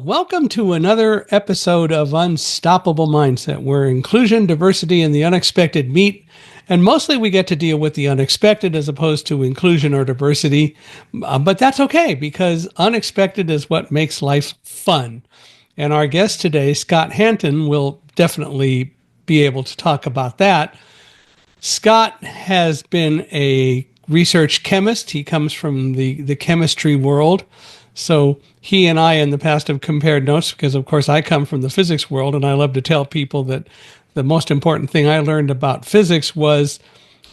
welcome to another episode of Unstoppable Mindset, where inclusion, diversity, and the unexpected meet. And mostly we get to deal with the unexpected as opposed to inclusion or diversity. But that's okay because unexpected is what makes life fun. And our guest today, Scott Hanton, will definitely be able to talk about that. Scott has been a research chemist. He comes from the chemistry world. So he and I in the past have compared notes because, of course, I come from the physics world, and I love to tell people that the most important thing I learned about physics was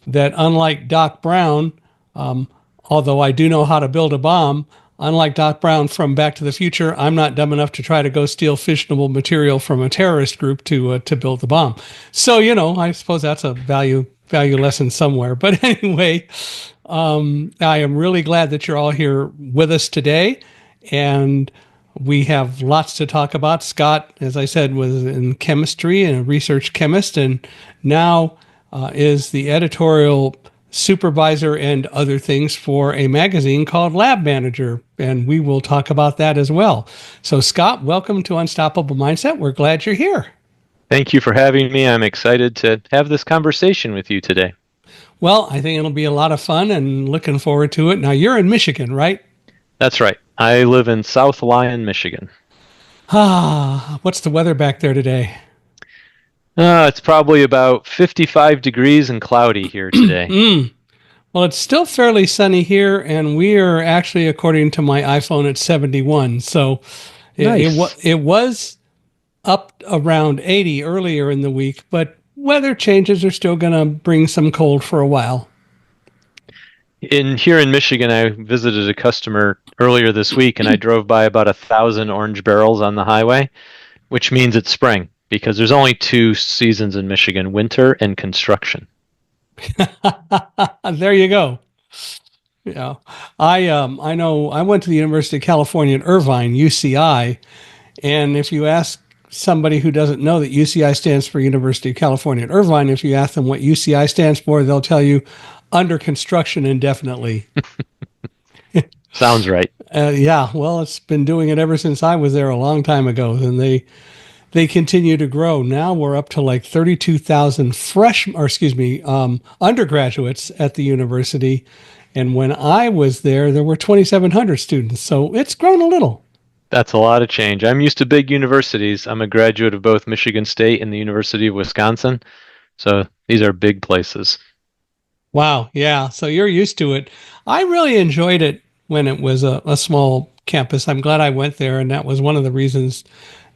that unlike Doc Brown, although I do know how to build a bomb, unlike Doc Brown from Back to the Future, I'm not dumb enough to try to go steal fissionable material from a terrorist group to build the bomb. So, I suppose that's a value lesson somewhere. But anyway, I am really glad that you're all here with us today. And we have lots to talk about. Scott, as I said, was in chemistry and a research chemist, and now is the editorial supervisor and other things for a magazine called Lab Manager. And we will talk about that as well. So, Scott, welcome to Unstoppable Mindset. We're glad you're here. Thank you for having me. I'm excited to have this conversation with you today. Well, I think it'll be a lot of fun and looking forward to it. Now, you're in Michigan, right? That's right. I live in South Lyon, Michigan. What's the weather back there today? It's probably about 55 degrees and cloudy here today. Well, it's still fairly sunny here, and we are actually, according to my iPhone, at 71. So Nice. it was up around 80 earlier in the week, but weather changes are still going to bring some cold for a while. Here in Michigan, I visited a customer earlier this week, and I drove by about 1,000 orange barrels on the highway, which means it's spring because there's only two seasons in Michigan: winter and construction. There you go. Yeah, I know. I went to the University of California at Irvine, UCI, and if you ask somebody who doesn't know that UCI stands for University of California at Irvine, if you ask them what UCI stands for, they'll tell you under construction indefinitely. Sounds right. Yeah, well, it's been doing it ever since I was there a long time ago, and they continue to grow. Now we're up to like 32,000 undergraduates at the university, and when I was there, there were 2,700 students. So it's grown a little. That's a lot of change. I'm used to big universities. I'm a graduate of both Michigan State and the University of Wisconsin, so these are big places. Wow, yeah. So you're used to it. I really enjoyed it when it was a small campus. I'm glad I went there, and that was one of the reasons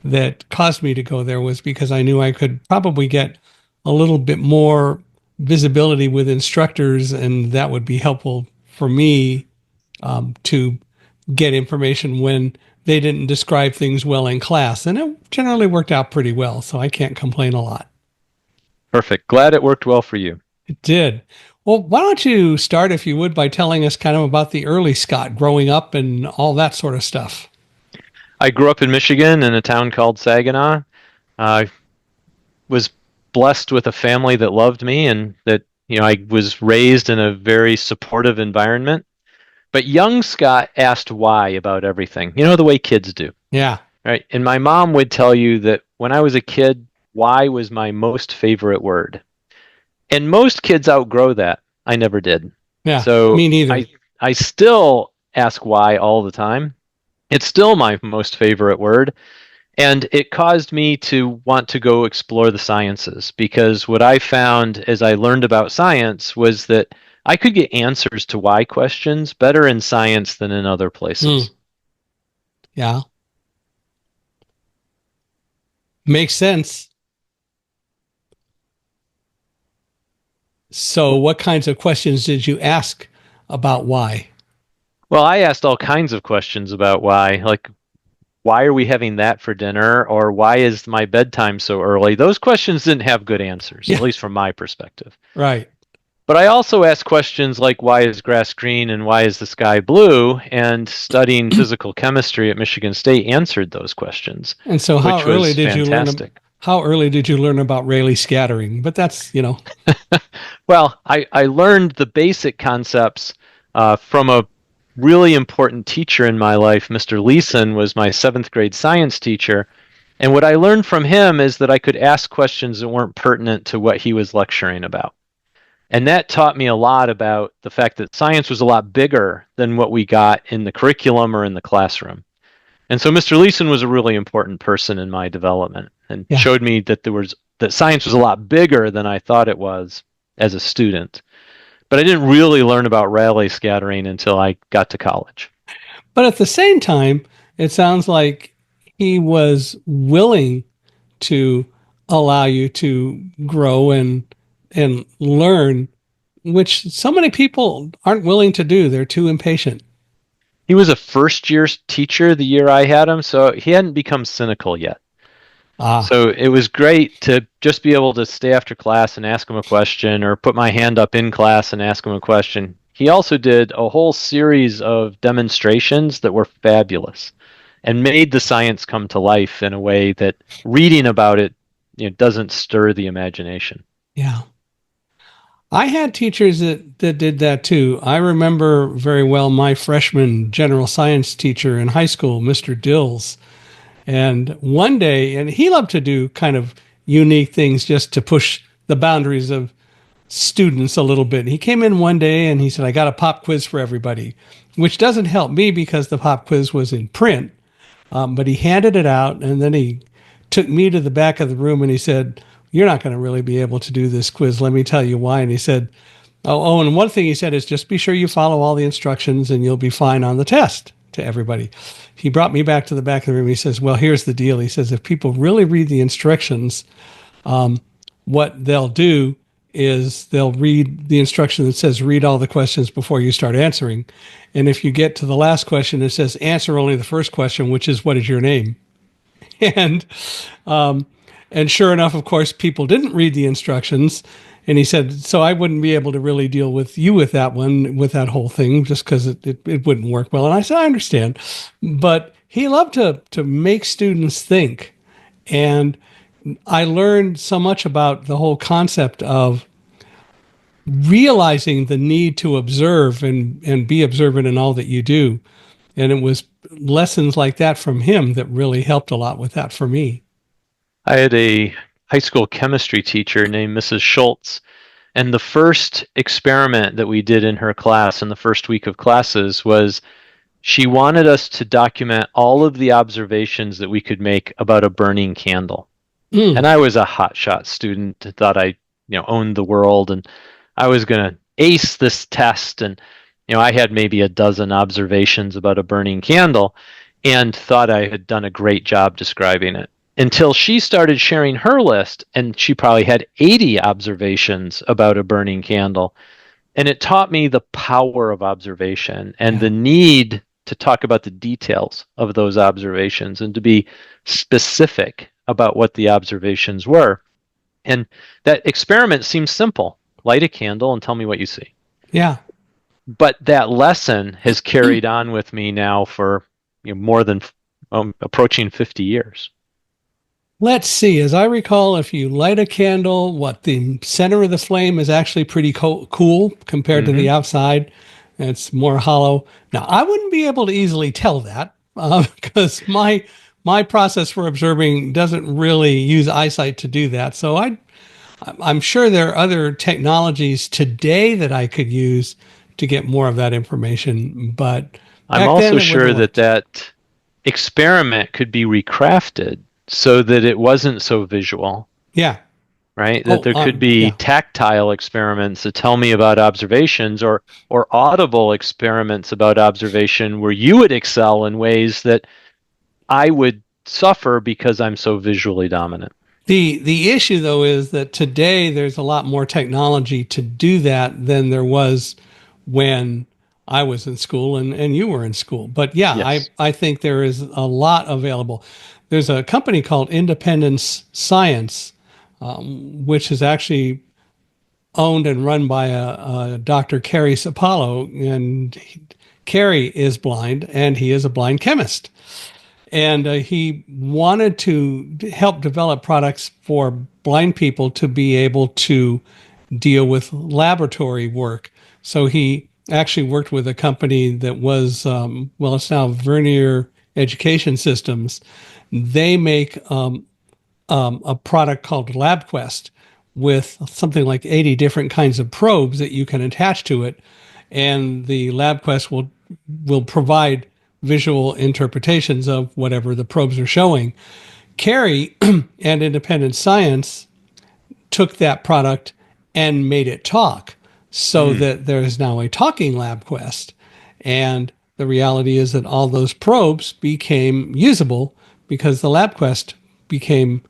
that caused me to go there was because I knew I could probably get a little bit more visibility with instructors, and that would be helpful for me to get information when they didn't describe things well in class. And it generally worked out pretty well, so I can't complain a lot. Perfect. Glad it worked well for you. It did. Well, why don't you start, if you would, by telling us kind of about the early Scott growing up and all that sort of stuff. I grew up in Michigan in a town called Saginaw. I was blessed with a family that loved me and that, I was raised in a very supportive environment. But young Scott asked why about everything, the way kids do. Yeah. Right. And my mom would tell you that when I was a kid, why was my most favorite word. And most kids outgrow that. I never did. Yeah. So me neither. I still ask why all the time. It's still my most favorite word. And it caused me to want to go explore the sciences because what I found as I learned about science was that I could get answers to why questions better in science than in other places. Yeah. Makes sense. So what kinds of questions did you ask about why? Well, I asked all kinds of questions about why, like, why are we having that for dinner? Or why is my bedtime so early? Those questions didn't have good answers, at least from my perspective. Right. But I also asked questions like, why is grass green and why is the sky blue? And studying physical chemistry at Michigan State answered those questions. And so how early did you learn? How early did you learn about Rayleigh scattering? But that's, Well, I learned the basic concepts from a really important teacher in my life, Mr. Leeson, was my seventh grade science teacher. And what I learned from him is that I could ask questions that weren't pertinent to what he was lecturing about. And that taught me a lot about the fact that science was a lot bigger than what we got in the curriculum or in the classroom. And so Mr. Leeson was a really important person in my development and Yeah. showed me that science was a lot bigger than I thought it was as a student. But I didn't really learn about Rayleigh scattering until I got to college. But at the same time, it sounds like he was willing to allow you to grow and learn, which so many people aren't willing to do. They're too impatient. He was a first year teacher the year I had him, so he hadn't become cynical yet. Ah, So it was great to just be able to stay after class and ask him a question or put my hand up in class and ask him a question. He also did a whole series of demonstrations that were fabulous and made the science come to life in a way that reading about it, doesn't stir the imagination. yeah. I had teachers that did that too. I remember very well my freshman general science teacher in high school, Mr. Dills. And one day, and he loved to do kind of unique things just to push the boundaries of students a little bit. He came in one day and he said, I got a pop quiz for everybody, which doesn't help me because the pop quiz was in print. But he handed it out and then he took me to the back of the room and he said, you're not going to really be able to do this quiz. Let me tell you why. And he said, and one thing he said is just be sure you follow all the instructions and you'll be fine on the test to everybody. He brought me back to the back of the room. He says, well, here's the deal. He says, if people really read the instructions, what they'll do is they'll read the instruction that says read all the questions before you start answering. And if you get to the last question, it says answer only the first question, which is what is your name? And um, and sure enough, of course, people didn't read the instructions. And he said, so I wouldn't be able to really deal with you with that one, with that whole thing, just because it wouldn't work well. And I said, I understand. But he loved to make students think. And I learned so much about the whole concept of realizing the need to observe and be observant in all that you do. And it was lessons like that from him that really helped a lot with that for me. I had a high school chemistry teacher named Mrs. Schultz, and the first experiment that we did in her class in the first week of classes was she wanted us to document all of the observations that we could make about a burning candle. Mm, And I was a hotshot student, thought I, owned the world, and I was going to ace this test. And, I had maybe a dozen observations about a burning candle and thought I had done a great job describing it until she started sharing her list, and she probably had 80 observations about a burning candle. And it taught me the power of observation and yeah. the need to talk about the details of those observations and to be specific about what the observations were. And that experiment seems simple. Light a candle and tell me what you see. Yeah. But that lesson has carried on with me now for more than approaching 50 years. Let's see. As I recall, if you light a candle, what the center of the flame is actually pretty cool compared to Hmm. the outside. It's more hollow. Now, I wouldn't be able to easily tell that because my process for observing doesn't really use eyesight to do that. So I'm sure there are other technologies today that I could use to get more of that information, but I'm back then also it wouldn't sure have that worked. that experiment could be recrafted so that it wasn't so visual, Yeah. right? That Oh, there could be yeah. tactile experiments that tell me about observations or audible experiments about observation where you would excel in ways that I would suffer because I'm so visually dominant. The issue though is that today there's a lot more technology to do that than there was when I was in school and you were in school. But yeah, Yes. I think there is a lot available. There's a company called Independence Science, which is actually owned and run by a Dr. Kerry Sapalo, and Kerry is blind and he is a blind chemist. And he wanted to help develop products for blind people to be able to deal with laboratory work. So he actually worked with a company that was, well, it's now Vernier Education Systems. They make a product called LabQuest with something like 80 different kinds of probes that you can attach to it. And the LabQuest will provide visual interpretations of whatever the probes are showing. Carey and Independent Science took that product and made it talk so Mm. that there is now a talking LabQuest. And the reality is that all those probes became usable because the LabQuest became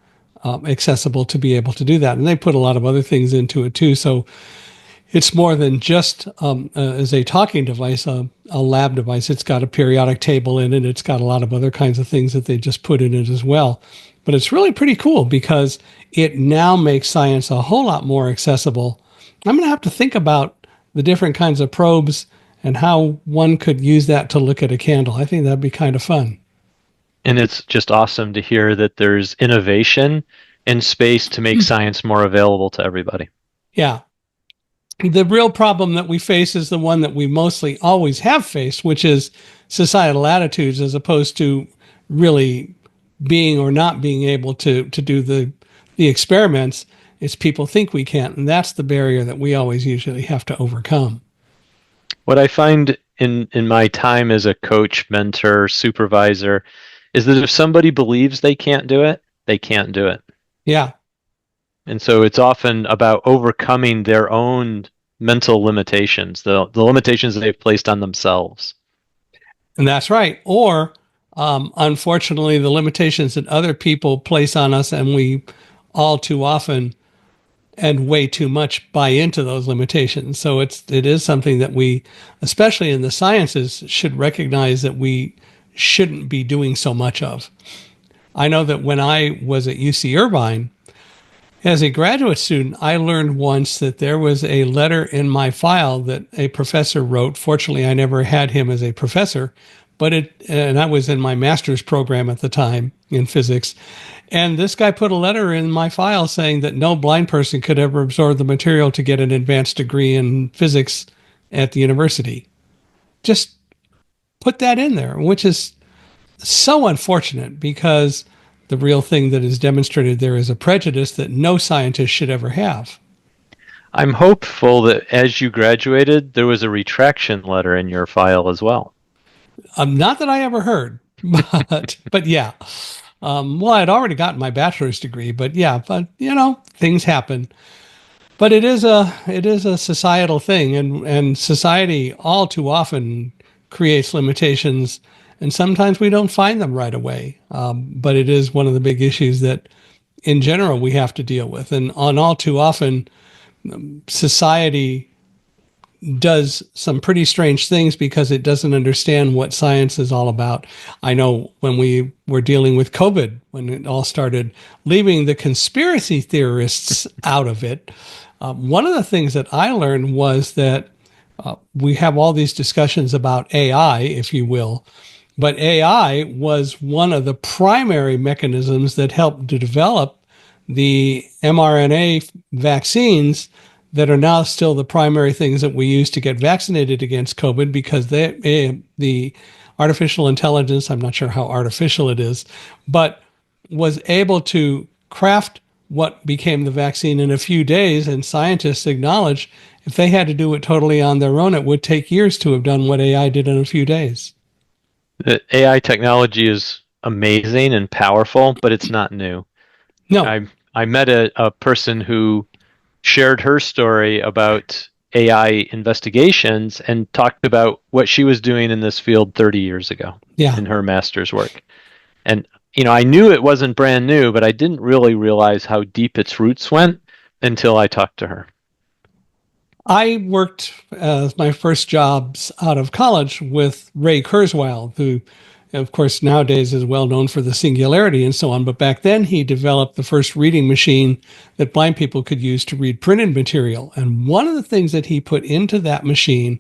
accessible to be able to do that. And they put a lot of other things into it too. So it's more than just as a talking device, a lab device. It's got a periodic table in it. It's got a lot of other kinds of things that they just put in it as well. But it's really pretty cool because it now makes science a whole lot more accessible. I'm going to have to think about the different kinds of probes and how one could use that to look at a candle. I think that'd be kind of fun. And it's just awesome to hear that there's innovation in space to make science more available to everybody. Yeah. The real problem that we face is the one that we mostly always have faced, which is societal attitudes as opposed to really being or not being able to do the experiments. It's people think we can't, and that's the barrier that we always usually have to overcome. What I find in my time as a coach, mentor, supervisor is that if somebody believes they can't do it, they can't do it. Yeah, And so it's often about overcoming their own mental limitations, the limitations that they've placed on themselves. and that's right. Or unfortunately, the limitations that other people place on us, and we all too often and way too much buy into those limitations. So it is something that we, especially in the sciences, should recognize that we shouldn't be doing so much of. I know that when I was at UC Irvine, as a graduate student, I learned once that there was a letter in my file that a professor wrote. Fortunately, I never had him as a professor, and I was in my master's program at the time in physics. And this guy put a letter in my file saying that no blind person could ever absorb the material to get an advanced degree in physics at the university. Just put that in there, which is so unfortunate because the real thing that is demonstrated there is a prejudice that no scientist should ever have. I'm hopeful that as you graduated, there was a retraction letter in your file as well. Not that I ever heard, but yeah. Well, I'd already gotten my bachelor's degree, but yeah, but things happen. But it is a societal thing, and society all too often creates limitations, and sometimes we don't find them right away. But it is one of the big issues that, in general, we have to deal with, and on all too often, society does some pretty strange things because it doesn't understand what science is all about. I know when we were dealing with COVID, when it all started, leaving the conspiracy theorists out of it, one of the things that I learned was that we have all these discussions about AI, if you will, but AI was one of the primary mechanisms that helped to develop the mRNA vaccines that are now still the primary things that we use to get vaccinated against COVID because the artificial intelligence, I'm not sure how artificial it is, but was able to craft what became the vaccine in a few days. And scientists acknowledge if they had to do it totally on their own, it would take years to have done what AI did in a few days. The AI technology is amazing and powerful, but it's not new. No, I met a person who shared her story about AI investigations and talked about what she was doing in this field 30 years ago yeah. in her master's work. And, I knew it wasn't brand new, but I didn't really realize how deep its roots went until I talked to her. I worked as my first jobs out of college with Ray Kurzweil, who, of course, nowadays is well known for the singularity and so on. But back then, he developed the first reading machine that blind people could use to read printed material. And one of the things that he put into that machine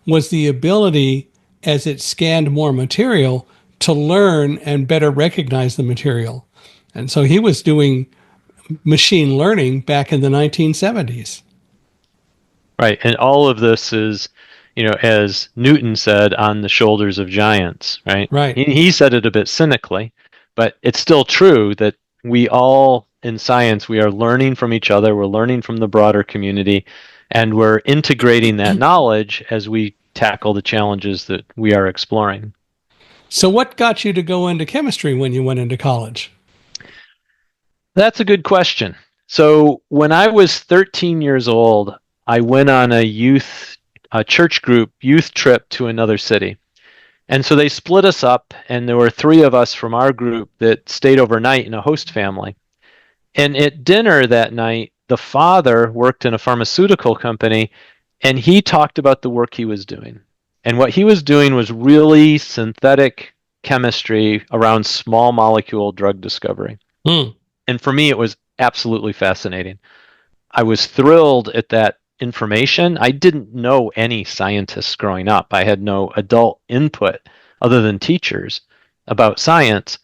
was the ability, as it scanned more material, to learn and better recognize the material. And so he was doing machine learning back in the 1970s. Right. And all of this is, as Newton said, on the shoulders of giants, right? Right. He said it a bit cynically, but it's still true that we all in science, we are learning from each other, we're learning from the broader community, and we're integrating that knowledge as we tackle the challenges that we are exploring. So, what got you to go into chemistry when you went into college? That's a good question. So, when I was 13 years old, I went on a church group youth trip to another city. And so they split us up, and there were three of us from our group that stayed overnight in a host family. And at dinner that night, the father worked in a pharmaceutical company, and he talked about the work he was doing. And what he was doing was really synthetic chemistry around small molecule drug discovery. Hmm. And for me, it was absolutely fascinating. I was thrilled at that information. I didn't know any scientists growing up. I had no adult input other than teachers about science.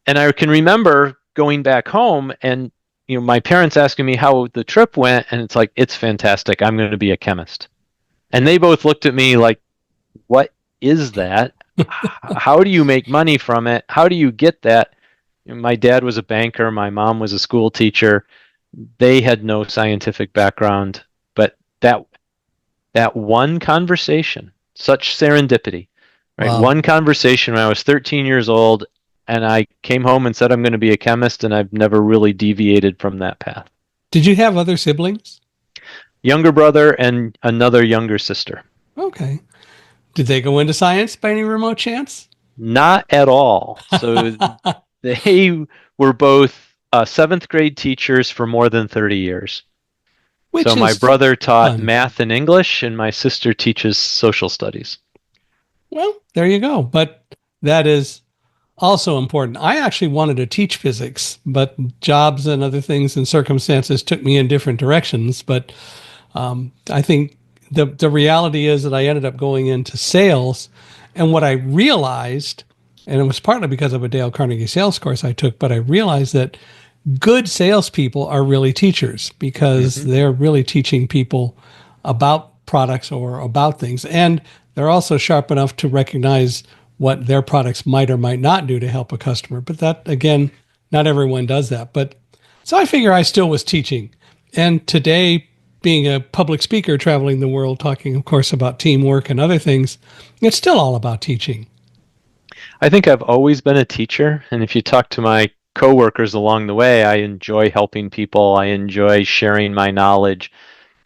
And I can remember going back home and my parents asking me how the trip went, and it's like, it's fantastic. I'm going to be a chemist. And they both looked at me like, what is that? How do you make money from it? How do you get that? My dad was a banker, my mom was a school teacher. They had no scientific background, but that one conversation, such serendipity, right? Wow. One conversation when I was 13 years old, and I came home and said I'm going to be a chemist, and I've never really deviated from that path. Did you have other siblings? Younger brother and another younger sister. Okay. Did they go into science by any remote chance? Not at all. So they were both seventh grade teachers for more than 30 years. So Which my is brother taught fun. math and English, and my sister teaches social studies. Well, there you go. But that is also important. I actually wanted to teach physics, but jobs and other things and circumstances took me in different directions. But I think the reality is that I ended up going into sales. And what I realized, and it was partly because of a Dale Carnegie sales course I took, but I realized that good salespeople are really teachers because Hmm. they're really teaching people about products or about things. And they're also sharp enough to recognize what their products might or might not do to help a customer. But that, again, not everyone does that. But so I figure I still was teaching. And today, being a public speaker, traveling the world, talking, of course, about teamwork and other things, it's still all about teaching. I think I've always been a teacher, and if you talk to my coworkers along the way, I enjoy helping people. I enjoy sharing my knowledge.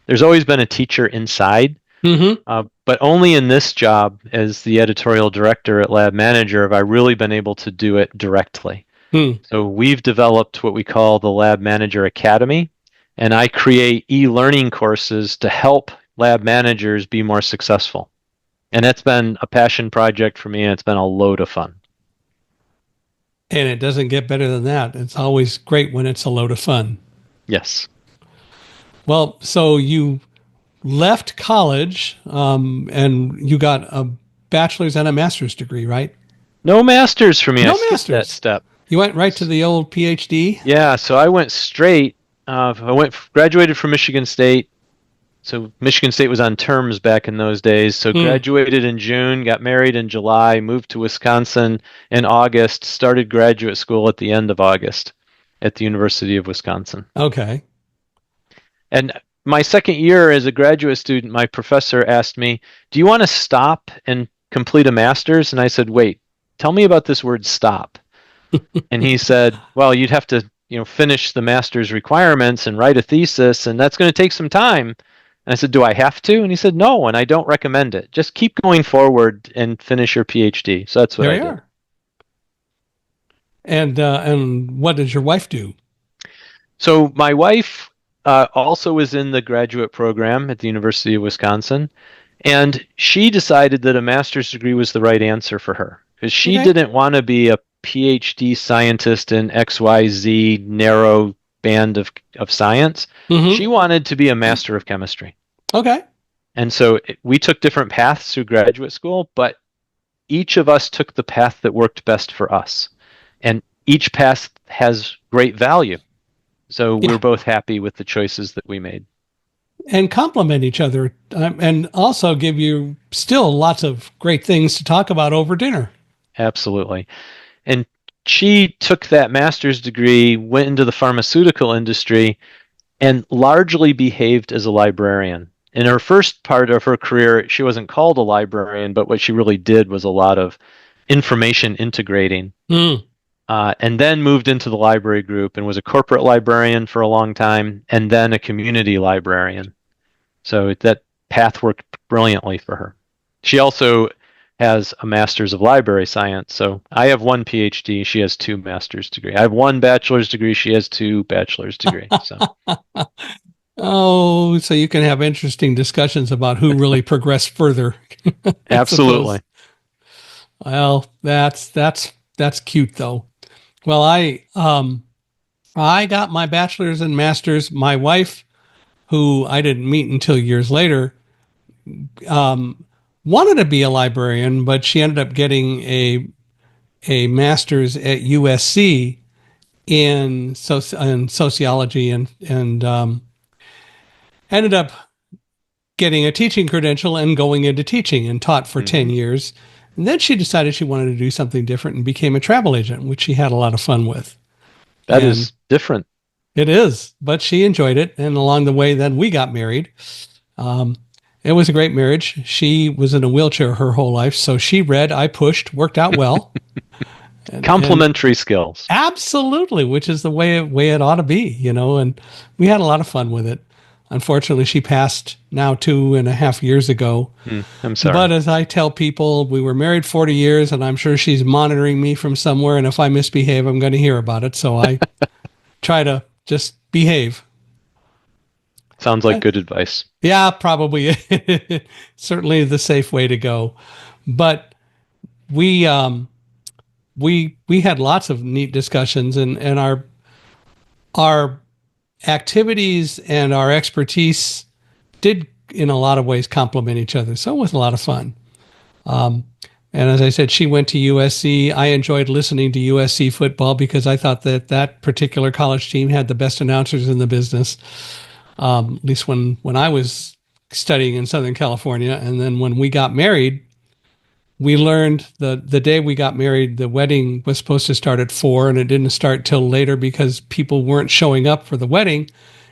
There's always been a teacher inside, Mm-hmm. but only in this job as the editorial director at Lab Manager have I really been able to do it directly. Hmm. So we've developed what we call the Lab Manager Academy, and I create e-learning courses to help lab managers be more successful. And that's been a passion project for me, and it's been a load of fun. And it doesn't get better than that. It's always great when it's a load of fun. Yes. Well, so you left college and you got a bachelor's and a master's degree, right? No masters for me. I No skipped that master's. step. You went right to the old PhD. Yeah, so I went straight. Graduated from Michigan State. So Michigan State was on terms back in those days. So Hmm. graduated in June, got married in July, moved to Wisconsin in August, started graduate school at the end of August at the University of Wisconsin. Okay. And my second year as a graduate student, my professor asked me, "Do you want to stop and complete a master's?" And I said, "Wait, tell me about this word stop." And he said, "Well, you'd have to, finish the master's requirements and write a thesis, and that's going to take some time." And I said, "Do I have to?" And he said, "No, and I don't recommend it. Just keep going forward and finish your PhD." So that's what There I you did. are. And what does your wife do? So my wife also was in the graduate program at the University of Wisconsin, and she decided that a master's degree was the right answer for her because she Okay. didn't want to be a PhD scientist in XYZ narrow band of science. Mm-hmm. She wanted to be a master of chemistry. Okay. And so we took different paths through graduate school, but each of us took the path that worked best for us. And each path has great value. So we're Yeah. both happy with the choices that we made. and complement each other, and also give you still lots of great things to talk about over dinner. Absolutely. And she took that master's degree, went into the pharmaceutical industry, and largely behaved as a librarian. In her first part of her career, she wasn't called a librarian, but what she really did was a lot of information integrating. Mm. And then moved into the library group and was a corporate librarian for a long time, and then a community librarian. So that path worked brilliantly for her. She also has a master's of library science. So I have one PhD, she has two master's degree. I have one bachelor's degree, she has two bachelor's degree. So Oh, so you can have interesting discussions about who really progressed further, I suppose. absolutely. Well, that's cute though. Well, I got my bachelor's and master's. My wife, who I didn't meet until years later, wanted to be a librarian, but she ended up getting a master's at USC in sociology, and ended up getting a teaching credential and going into teaching, and taught for 10 Hmm. years. And then she decided she wanted to do something different and became a travel agent, which she had a lot of fun with. That And is different. it is, but she enjoyed it. And along the way, then we got married. Um, it was a great marriage. She was in a wheelchair her whole life, so she read, I pushed, worked out well, and Complementary skills. absolutely, which is the way it ought to be, you know. And we had a lot of fun with it. Unfortunately, she passed now 2.5 years ago. I'm But sorry. as I tell people, we were married 40 years, and I'm sure she's monitoring me from somewhere. And if I misbehave, I'm going to hear about it. So I try to just behave. Sounds like good advice. Yeah, probably certainly the safe way to go. But we we had lots of neat discussions, and our activities and our expertise did in a lot of ways complement each other. So it was a lot of fun. And as I said, she went to USC. I enjoyed listening to USC football because I thought that that particular college team had the best announcers in the business. At least when I was studying in Southern California. And then when we got married, we learned the day we got married, the wedding was supposed to start at 4, and it didn't start till later because people weren't showing up for the wedding.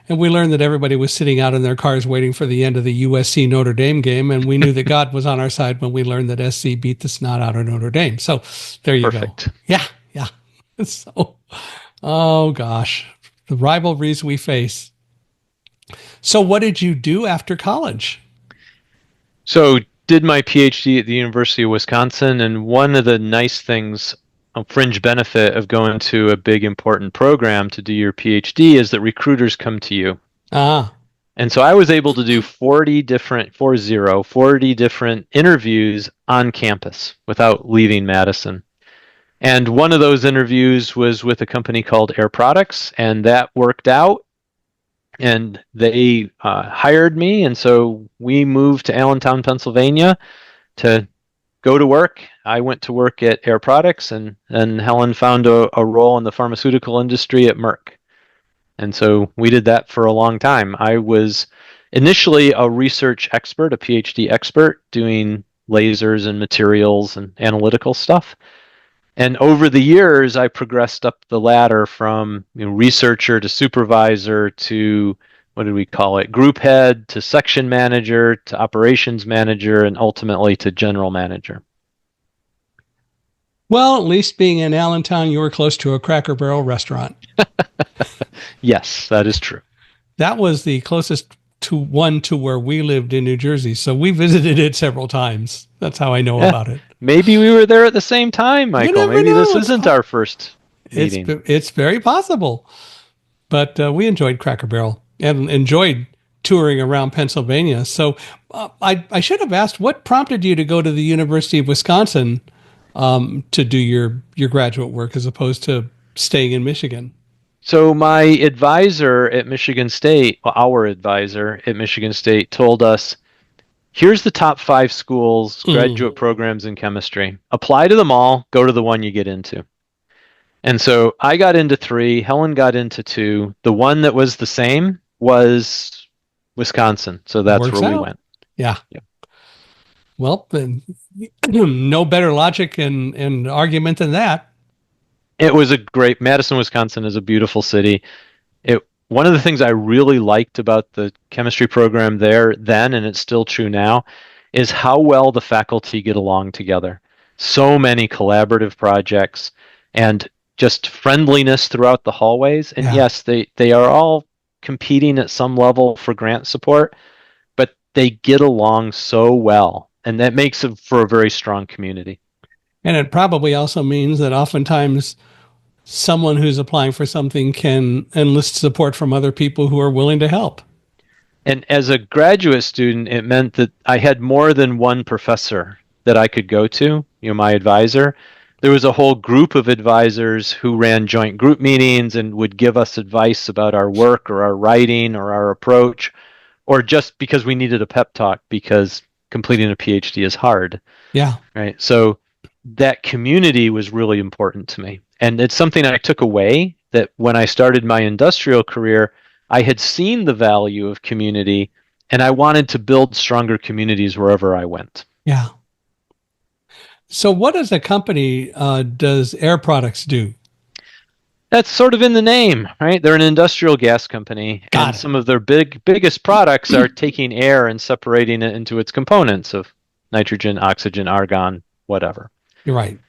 And we learned that everybody was sitting out in their cars waiting for the end of the USC Notre Dame game. And we knew that God was on our side when we learned that SC beat the snot out of Notre Dame. So there you go. Perfect. Yeah, yeah. So, oh gosh, the rivalries we face. So, what did you do after college? So, did my PhD at the University of Wisconsin, and one of the nice things, a fringe benefit of going to a big important program to do your PhD is that recruiters come to you. Ah, And so I was able to do 40 different interviews on campus without leaving Madison. And one of those interviews was with a company called Air Products, and that worked out. And they hired me, and so we moved to Allentown, Pennsylvania to go to work. I went to work at Air Products, and Helen found a role in the pharmaceutical industry at Merck. And so we did that for a long time. I was initially a research expert, a PhD expert, doing lasers and materials and analytical stuff. And over the years, I progressed up the ladder from researcher to supervisor to, what did we call it, group head to section manager to operations manager and ultimately to general manager. well, at least being in Allentown, you were close to a Cracker Barrel restaurant. Yes, that is true. That was the closest to one to where we lived in New Jersey. So we visited it several times. That's how I know Yeah, about it. maybe we were there at the same time, You Michael. never Maybe this know. isn't our first It's meeting. it's very possible. But we enjoyed Cracker Barrel and enjoyed touring around Pennsylvania. So I should have asked, what prompted you to go to the University of Wisconsin to do your graduate work as opposed to staying in Michigan? So my advisor at Michigan State, our advisor at Michigan State told us, here's the top 5 schools, Mm. graduate programs in chemistry. Apply to them all, go to the one you get into. And so I got into 3, Helen got into 2. The one that was the same was Wisconsin. So that's Works where we out. went. Yeah. Yeah. Well, then, no better logic and argument than that. It was a great, Madison, Wisconsin is a beautiful city. One of the things I really liked about the chemistry program there then, and it's still true now, is how well the faculty get along together. So many collaborative projects and just friendliness throughout the hallways. And Yeah. yes, they are all competing at some level for grant support, but they get along so well. And that makes it for a very strong community. And it probably also means that oftentimes someone who's applying for something can enlist support from other people who are willing to help. And as a graduate student, it meant that I had more than one professor that I could go to, my advisor. There was a whole group of advisors who ran joint group meetings and would give us advice about our work or our writing or our approach, or just because we needed a pep talk because completing a PhD is hard, Yeah. right? So that community was really important to me. And it's something I took away that when I started my industrial career, I had seen the value of community and I wanted to build stronger communities wherever I went. Yeah. So, what as a company does Air Products do? That's sort of in the name, right? They're an industrial gas company, and Got it. some of their biggest products are taking air and separating it into its components of nitrogen, oxygen, argon, whatever. You're right.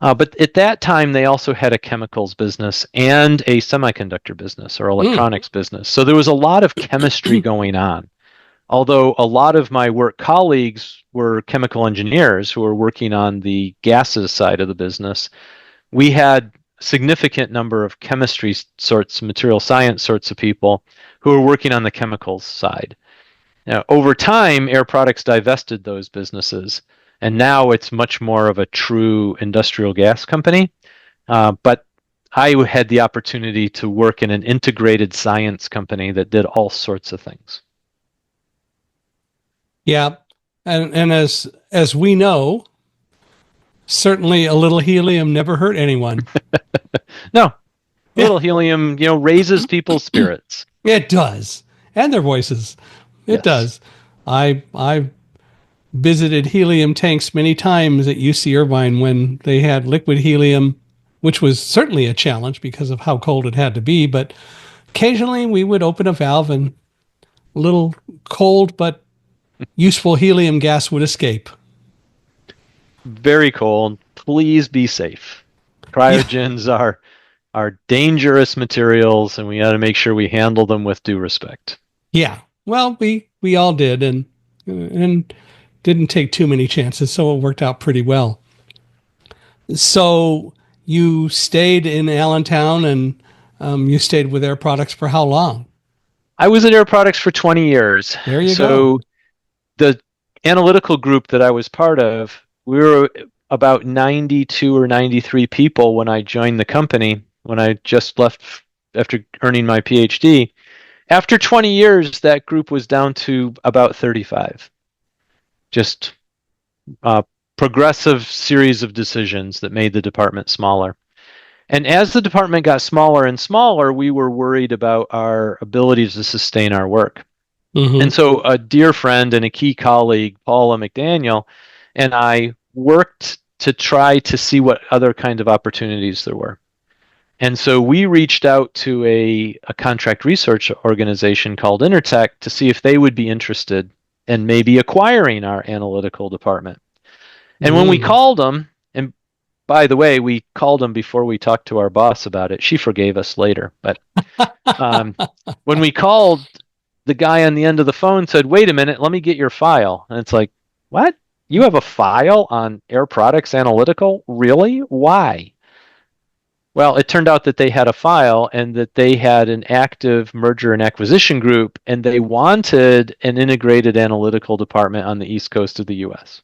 But at that time, they also had a chemicals business and a semiconductor business or electronics business. So there was a lot of chemistry going on. Although a lot of my work colleagues were chemical engineers who were working on the gases side of the business, we had a significant number of chemistry sorts, material science sorts of people who were working on the chemicals side. Now, over time, Air Products divested those businesses, and now it's much more of a true industrial gas company. But I had the opportunity to work in an integrated science company that did all sorts of things. Yeah. And as we know, certainly a little helium never hurt anyone. No, a Yeah, little helium, raises people's spirits. it does. And their voices. It Yes. does. I visited helium tanks many times at UC Irvine when they had liquid helium, which was certainly a challenge because of how cold it had to be, but occasionally we would open a valve and a little cold but useful helium gas would escape. Very cold. Please be safe. Yeah. Cryogens are dangerous materials, and we got to make sure we handle them with due respect. Yeah. Well, we all did and didn't take too many chances, so it worked out pretty well. So you stayed in Allentown and you stayed with Air Products for how long? I was at Air Products for 20 years. There you go. So the analytical group that I was part of, we were about 92 or 93 people when I joined the company, when I just left after earning my PhD. After 20 years, that group was down to about 35. Just a progressive series of decisions that made the department smaller. And as the department got smaller and smaller, we were worried about our ability to sustain our work. And Mm-hmm. so a dear friend and a key colleague, Paula McDaniel, and I worked to try to see what other kind of opportunities there were. And so we reached out to a contract research organization called Intertech to see if they would be interested in maybe acquiring our analytical department. And when we Mm. called them, and by the way, we called them before we talked to our boss about it. She forgave us later. But um, when we called, the guy on the end of the phone said, "Wait a minute, let me get your file." And it's like, "What? You have a file on Air Products Analytical? Really? Why?" Well, it turned out that they had a file and that they had an active merger and acquisition group, and they wanted an integrated analytical department on the East Coast of the US.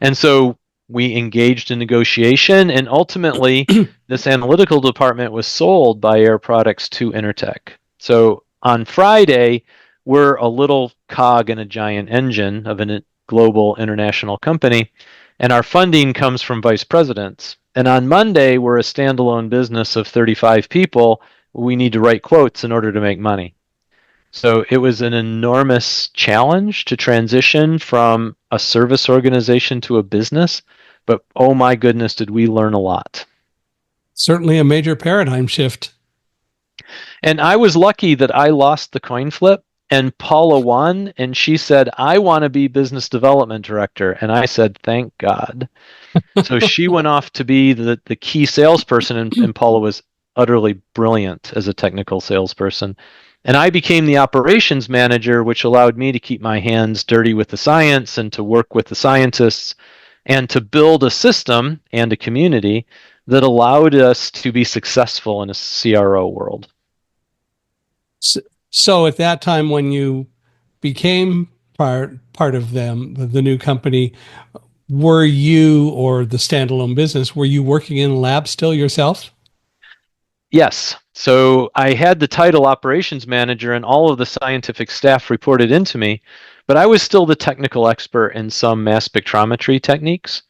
And so we engaged in negotiation, and ultimately, this analytical department was sold by Air Products to Intertech. So on Friday, we're a little cog in a giant engine of a global international company, and our funding comes from vice presidents. And on Monday, we're a standalone business of 35 people. We need to write quotes in order to make money. So it was an enormous challenge to transition from a service organization to a business. But oh my goodness, did we learn a lot. Certainly a major paradigm shift. And I was lucky that I lost the coin flip and Paula won. And she said, I want to be business development director. And I said, thank God. So she went off to be the key salesperson, and Paula was utterly brilliant as a technical salesperson. And I became the operations manager, which allowed me to keep my hands dirty with the science and to work with the scientists and to build a system and a community that allowed us to be successful in a CRO world. So at that time, when you became part of them, the new company, were you, or the standalone business, were you working in lab still yourself? Yes. So I had the title operations manager and all of the scientific staff reported into me, but I was still the technical expert in some mass spectrometry techniques,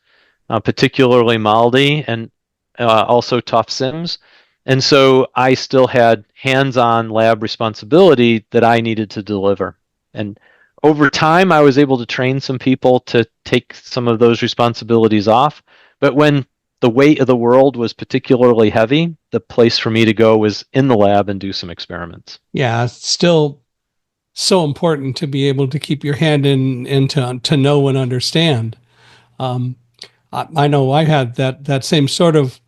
particularly MALDI and also TOF SIMS. And so I still had hands-on lab responsibility that I needed to deliver. And over time, I was able to train some people to take some of those responsibilities off. But when the weight of the world was particularly heavy, the place for me to go was in the lab and do some experiments. Yeah, it's still so important to be able to keep your hand in and to know and understand. Um, I know I had that same sort of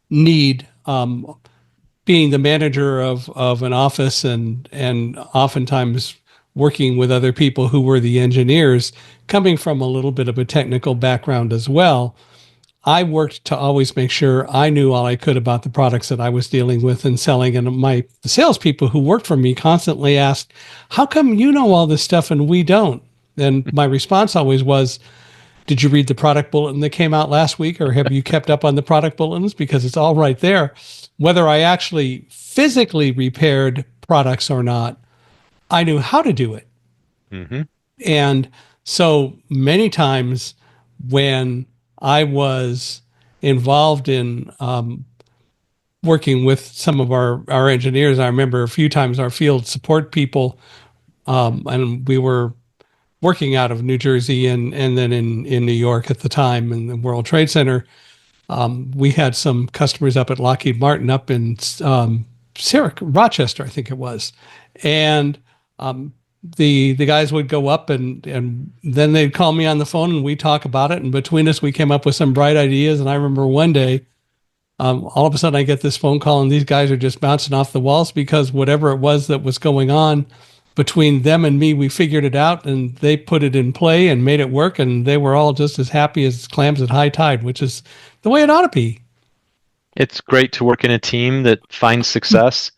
need, being the manager of an office and oftentimes working with other people who were the engineers, coming from a little bit of a technical background as well. I worked to always make sure I knew all I could about the products that I was dealing with and selling. And the salespeople who worked for me constantly asked, "How come you know all this stuff and we don't?" And my response always was, "Did you read the product bulletin that came out last week, or have you kept up on the product bulletins? Because it's all right there." Whether I actually physically repaired products or not, I knew how to do it. Mm-hmm. And so many times when I was involved in working with some of our engineers, I remember a few times our field support people, and we were working out of New Jersey and then in New York at the time in the World Trade Center. We had some customers up at Lockheed Martin up in Rochester, I think it was. And the guys would go up and then they'd call me on the phone and we'd talk about it. And between us, we came up with some bright ideas. And I remember one day, all of a sudden I get this phone call and these guys are just bouncing off the walls because whatever it was that was going on between them and me, we figured it out and they put it in play and made it work. And they were all just as happy as clams at high tide, which is the way it ought to be. It's great to work in a team that finds success.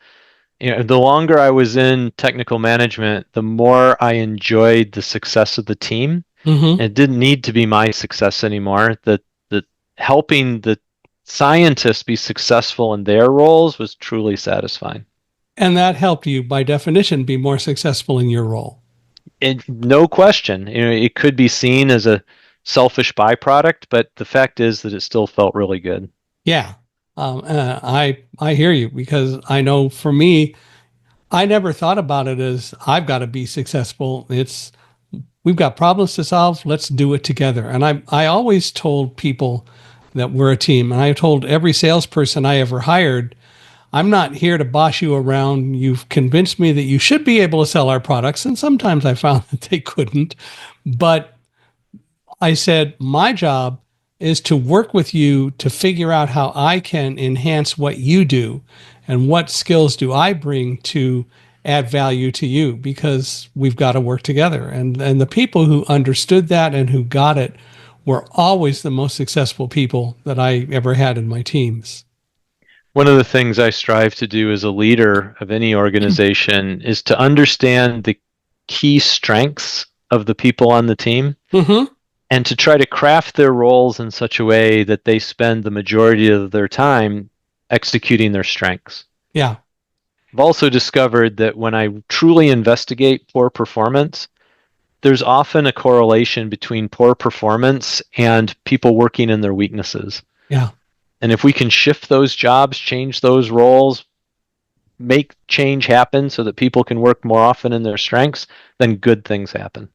The longer I was in technical management, the more I enjoyed the success of the team. Mm-hmm. It didn't need to be my success anymore. That helping the scientists be successful in their roles was truly satisfying. And that helped you, by definition, be more successful in your role. And no question, it could be seen as a selfish byproduct, but the fact is that it still felt really good. Yeah. I hear you, because I know for me, I never thought about it as I've got to be successful. It's we've got problems to solve. Let's do it together. And I always told people that we're a team. And I told every salesperson I ever hired, I'm not here to boss you around. You've convinced me that you should be able to sell our products. And sometimes I found that they couldn't. But I said, my job is to work with you to figure out how I can enhance what you do and what skills do I bring to add value to you, because we've got to work together. And the people who understood that and who got it were always the most successful people that I ever had in my teams. One of the things I strive to do as a leader of any organization is to understand the key strengths of the people on the team. Mm-hmm. And to try to craft their roles in such a way that they spend the majority of their time executing their strengths. Yeah. I've also discovered that when I truly investigate poor performance, there's often a correlation between poor performance and people working in their weaknesses. Yeah. And if we can shift those jobs, change those roles, make change happen so that people can work more often in their strengths, then good things happen.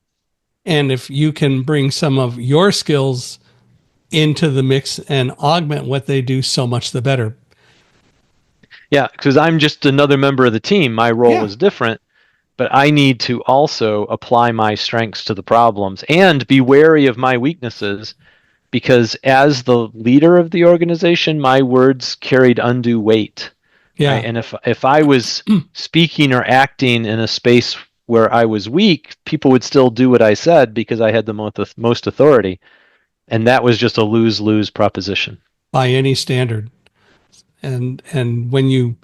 And if you can bring some of your skills into the mix and augment what they do, so much the better. Yeah, because I'm just another member of the team. My role Yeah. was different, but I need to also apply my strengths to the problems and be wary of my weaknesses because as the leader of the organization, my words carried undue weight, right? Yeah. And if I was speaking or acting in a space where I was weak, people would still do what I said because I had the most authority, and that was just a lose-lose proposition. By any standard. And when you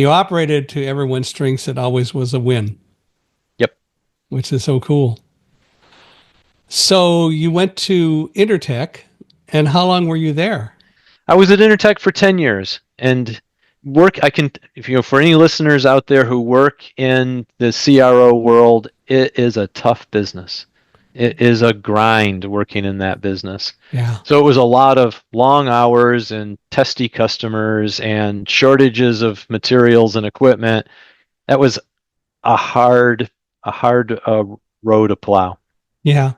operated to everyone's strengths, it always was a win, Yep. which is so cool. So you went to Intertech, and how long were you there? I was at Intertech for 10 years and work I can if you know for any listeners out there who work in the CRO world, it is a tough business. It is a grind working in that business. Yeah. So it was a lot of long hours and testy customers and shortages of materials and equipment. That was a hard row to plow. Yeah.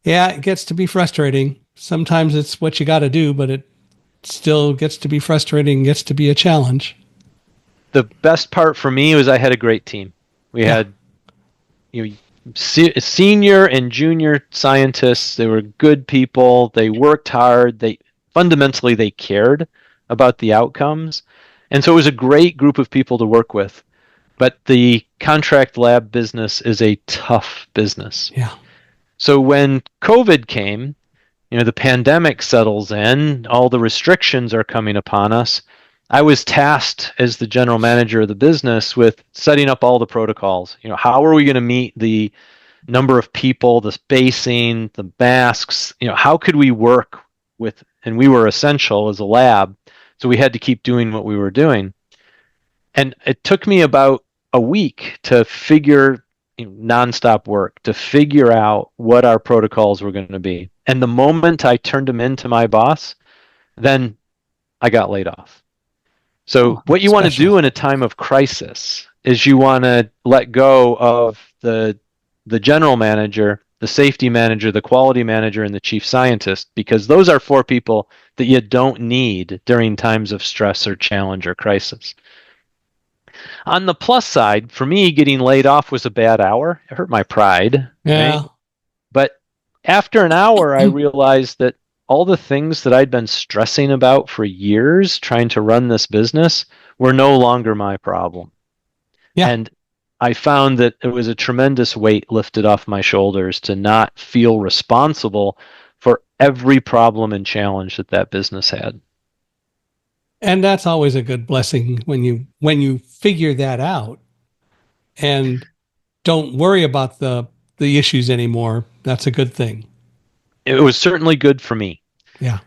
Yeah, it gets to be frustrating. Sometimes it's what you got to do, but it still gets to be frustrating, gets to be a challenge. The best part for me was I had a great team. We Yeah. had you know senior and junior scientists. They were good people. They worked hard. They fundamentally they cared about the outcomes, and so it was a great group of people to work with. But the contract lab business is a tough business. Yeah. So when COVID came, the pandemic settles in, all the restrictions are coming upon us. I was tasked as the general manager of the business with setting up all the protocols. How are we going to meet the number of people, the spacing, the masks? How could we work with, and we were essential as a lab, so we had to keep doing what we were doing. And it took me about a week to figure nonstop work to figure out what our protocols were going to be. And the moment I turned them in to my boss, then I got laid off. So Oh, what you want to special. do in a time of crisis is you want to let go of the general manager, the safety manager, the quality manager, and the chief scientist, because those are four people that you don't need during times of stress or challenge or crisis. On the plus side, for me, getting laid off was a bad hour. It hurt my pride, right? Yeah. But after an hour, I realized that all the things that I'd been stressing about for years trying to run this business were no longer my problem. Yeah. And I found that it was a tremendous weight lifted off my shoulders to not feel responsible for every problem and challenge that business had. And that's always a good blessing when you figure that out and don't worry about the issues anymore. That's a good thing. It was certainly good for me. Yeah.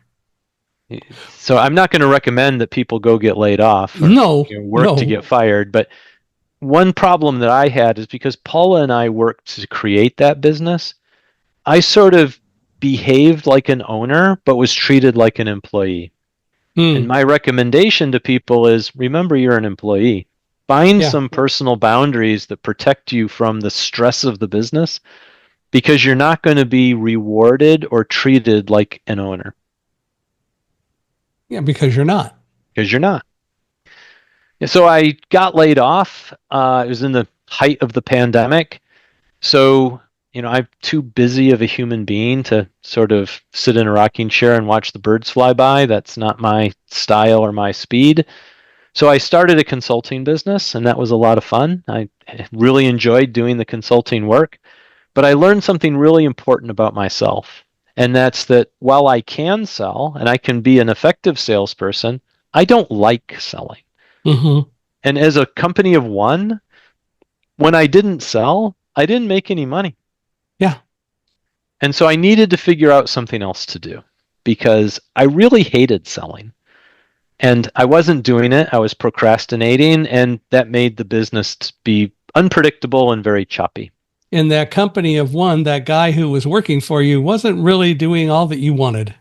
So I'm not going to recommend that people go get laid off or No. work to No. get fired, but one problem that I had is because Paula and I worked to create that business, I sort of behaved like an owner, but was treated like an employee. And Mm. my recommendation to people is remember you're an employee. Find Yeah. some personal boundaries that protect you from the stress of the business because you're not going to be rewarded or treated like an owner Yeah. Because you're not. because you're not. So I got laid off. It was in the height of the pandemic. So, I'm too busy of a human being to sort of sit in a rocking chair and watch the birds fly by. That's not my style or my speed. So I started a consulting business, and that was a lot of fun. I really enjoyed doing the consulting work, but I learned something really important about myself. And that's that while I can sell and I can be an effective salesperson, I don't like selling. Mm-hmm. And as a company of one, when I didn't sell, I didn't make any money. Yeah. And so I needed to figure out something else to do because I really hated selling. And I wasn't doing it. I was procrastinating, and that made the business be unpredictable and very choppy. In that company of one, that guy who was working for you wasn't really doing all that you wanted.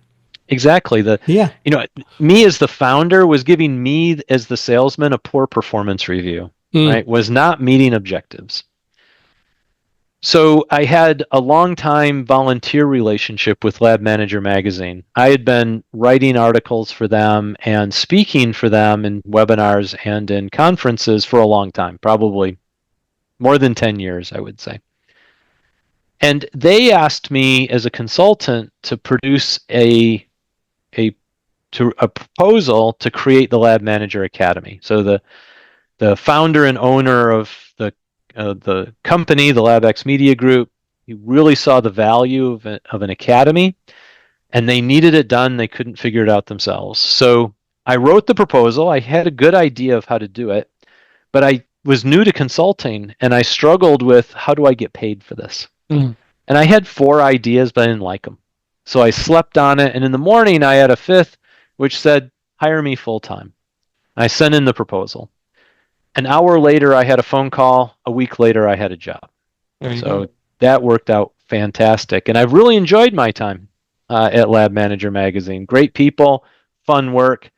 Exactly. Yeah. You know, me as the founder was giving me as the salesman a poor performance review, Mm. right? Was not meeting objectives. So I had a long time volunteer relationship with Lab Manager Magazine. I had been writing articles for them and speaking for them in webinars and in conferences for a long time, probably more than 10 years, I would say. And they asked me as a consultant to produce a a proposal to create the Lab Manager Academy. So the founder and owner of the company, the LabX Media Group, he really saw the value of an academy, and they needed it done. They couldn't figure it out themselves. So I wrote the proposal. I had a good idea of how to do it, but I was new to consulting, and I struggled with how do I get paid for this? Mm. And I had four ideas, but I didn't like them. So I slept on it, and in the morning I had a fifth, which said, hire me full time. I sent in the proposal. An hour later, I had a phone call. A week later, I had a job. There you go. So that worked out fantastic. And I've really enjoyed my time at Lab Manager Magazine. Great people, fun work.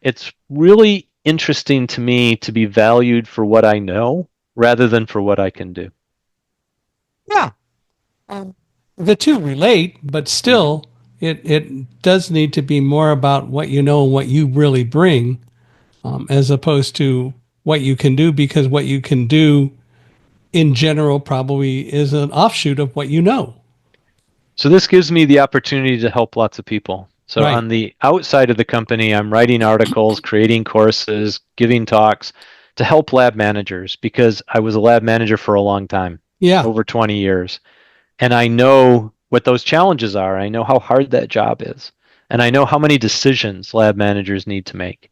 It's really interesting to me to be valued for what I know rather than for what I can do. Yeah. The two relate, but Mhm. still, it does need to be more about what you know and what you really bring, as opposed to what you can do, because what you can do in general probably is an offshoot of what you know. So this gives me the opportunity to help lots of people. So Right. on the outside of the company, I'm writing articles, creating courses, giving talks to help lab managers because I was a lab manager for a long time, Yeah. over 20 years. And I know what those challenges are. I know how hard that job is. And I know how many decisions lab managers need to make.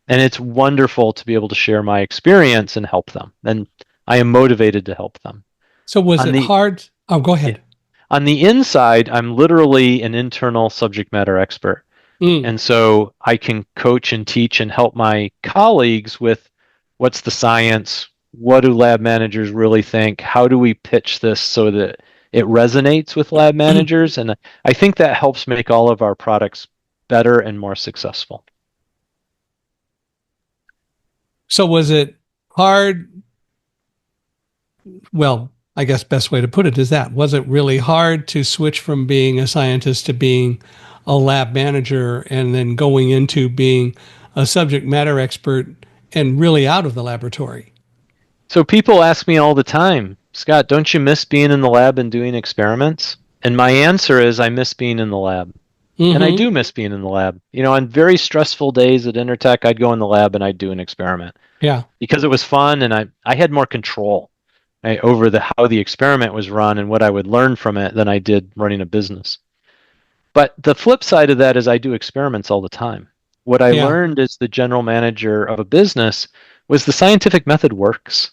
And it's wonderful to be able to share my experience and help them. And I am motivated to help them. So was On it the hard? Oh, go ahead. on the inside, I'm literally an internal subject matter expert. Mm. And so I can coach and teach and help my colleagues with what's the science, what do lab managers really think, how do we pitch this so that it resonates with lab managers. And I think that helps make all of our products better and more successful. So was it hard? Well, I guess best way to put it is that was it really hard to switch from being a scientist to being a lab manager and then going into being a subject matter expert and really out of the laboratory? So people ask me all the time, Scott, don't you miss being in the lab and doing experiments? And my answer is I miss being in the lab. And I Mm-hmm. do miss being in the lab. You know, on very stressful days at Intertech, I'd go in the lab and I'd do an experiment Yeah. because it was fun and I had more control, right, over how the experiment was run and what I would learn from it than I did running a business. But the flip side of that is I do experiments all the time. What I Yeah. learned as the general manager of a business was the scientific method works.